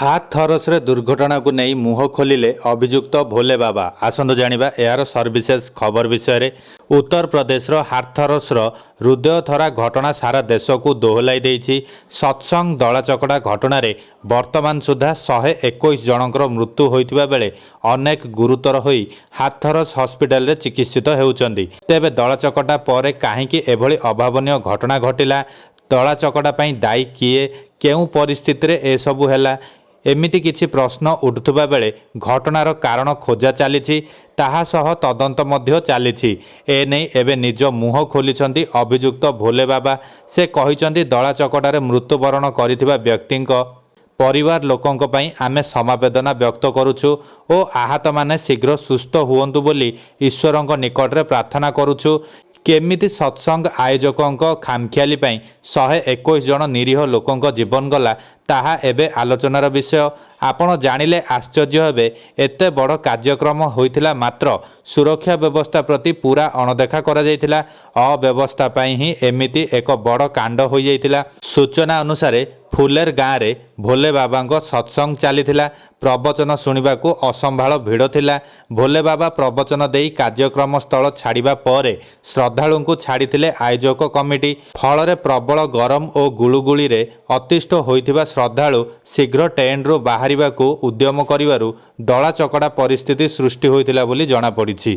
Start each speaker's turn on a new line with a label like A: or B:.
A: ହାଥରସରେ ଦୁର୍ଘଟଣାକୁ ନେଇ ମୁହଁ ଖୋଲିଲେ ଅଭିଯୁକ୍ତ ଭୋଲେ ବାବା। ଆସନ୍ତୁ ଜାଣିବା ଏହାର ସର୍ବିଶେଷ ଖବର ବିଷୟରେ। ଉତ୍ତରପ୍ରଦେଶର ହାଥରସର ହୃଦୟଥରା ଘଟଣା ସାରା ଦେଶକୁ ଦୋହଲାଇ ଦେଇଛି। ସତ୍ସଙ୍ଗ ଦଳାଚକଟା ଘଟଣାରେ ବର୍ତ୍ତମାନ ସୁଦ୍ଧା 121 ଜଣଙ୍କର ମୃତ୍ୟୁ ହୋଇଥିବା ବେଳେ ଅନେକ ଗୁରୁତର ହୋଇ ହାଥରସ ହସ୍ପିଟାଲରେ ଚିକିତ୍ସିତ ହେଉଛନ୍ତି। ତେବେ ଦଳାଚକଟା ପରେ କାହିଁକି ଏଭଳି ଅଭାବନୀୟ ଘଟଣା ଘଟିଲା, ଦଳାଚକଟା ପାଇଁ ଦାୟୀ କିଏ, କେଉଁ ପରିସ୍ଥିତିରେ ଏସବୁ ହେଲା, ଏମିତି କିଛି ପ୍ରଶ୍ନ ଉଠୁଥିବା ବେଳେ ଘଟଣାର କାରଣ ଖୋଜା ଚାଲିଛି। ତାହା ସହ ତଦନ୍ତ ମଧ୍ୟ ଚାଲିଛି। ଏନେଇ ଏବେ ନିଜ ମୁହଁ ଖୋଲିଛନ୍ତି ଅଭିଯୁକ୍ତ ଭୋଲେ ବାବା। ସେ କହିଛନ୍ତି ଦଳାଚକଟାରେ ମୃତ୍ୟୁବରଣ କରିଥିବା ବ୍ୟକ୍ତିଙ୍କ ପରିବାର ଲୋକଙ୍କ ପାଇଁ ଆମେ ସମବେଦନା ବ୍ୟକ୍ତ କରୁଛୁ ଓ ଆହତମାନେ ଶୀଘ୍ର ସୁସ୍ଥ ହୁଅନ୍ତୁ ବୋଲି ଈଶ୍ୱରଙ୍କ ନିକଟରେ ପ୍ରାର୍ଥନା କରୁଛୁ। କେମିତି ସତ୍ସଙ୍ଗ ଆୟୋଜକଙ୍କ ଖାମଖିଆଲି ପାଇଁ 121 ଜଣ ନିରୀହ ଲୋକଙ୍କ ଜୀବନ ଗଲା ତାହା ଏବେ ଆଲୋଚନାର ବିଷୟ। ଆପଣ ଜାଣିଲେ ଆଶ୍ଚର୍ଯ୍ୟ ହେବେ, ଏତେ ବଡ଼ କାର୍ଯ୍ୟକ୍ରମ ହୋଇଥିଲା ମାତ୍ର ସୁରକ୍ଷା ବ୍ୟବସ୍ଥା ପ୍ରତି ପୁରା ଅଣଦେଖା କରାଯାଇଥିଲା। ଅବ୍ୟବସ୍ଥା ପାଇଁ ହିଁ ଏମିତି ଏକ ବଡ଼ କାଣ୍ଡ ହୋଇଯାଇଥିଲା। ସୂଚନା ଅନୁସାରେ ଫୁଲେର ଗାଁରେ ଭୋଲେ ବାବାଙ୍କ ସତ୍ସଙ୍ଗ ଚାଲିଥିଲା। ପ୍ରବଚନ ଶୁଣିବାକୁ ଅସମ୍ଭାଳ ଭିଡ଼ ଥିଲା। ଭୋଲେ ବାବା ପ୍ରବଚନ ଦେଇ କାର୍ଯ୍ୟକ୍ରମ ସ୍ଥଳ ଛାଡ଼ିବା ପରେ ଶ୍ରଦ୍ଧାଳୁଙ୍କୁ ଛାଡ଼ିଥିଲେ ଆୟୋଜକ କମିଟି। ଫଳରେ ପ୍ରବଳ ଗରମ ଓ ଗୁଳୁଗୁଳିରେ ଅତିଷ୍ଠ ହୋଇଥିବା ଶ୍ରଦ୍ଧାଳୁ ଶୀଘ୍ର ଟେଣ୍ଟରୁ ବାହାରିବାକୁ ଉଦ୍ୟମ କରିବାରୁ ଦଳାଚକଟା ପରିସ୍ଥିତି ସୃଷ୍ଟି ହୋଇଥିଲା ବୋଲି ଜଣାପଡ଼ିଛି।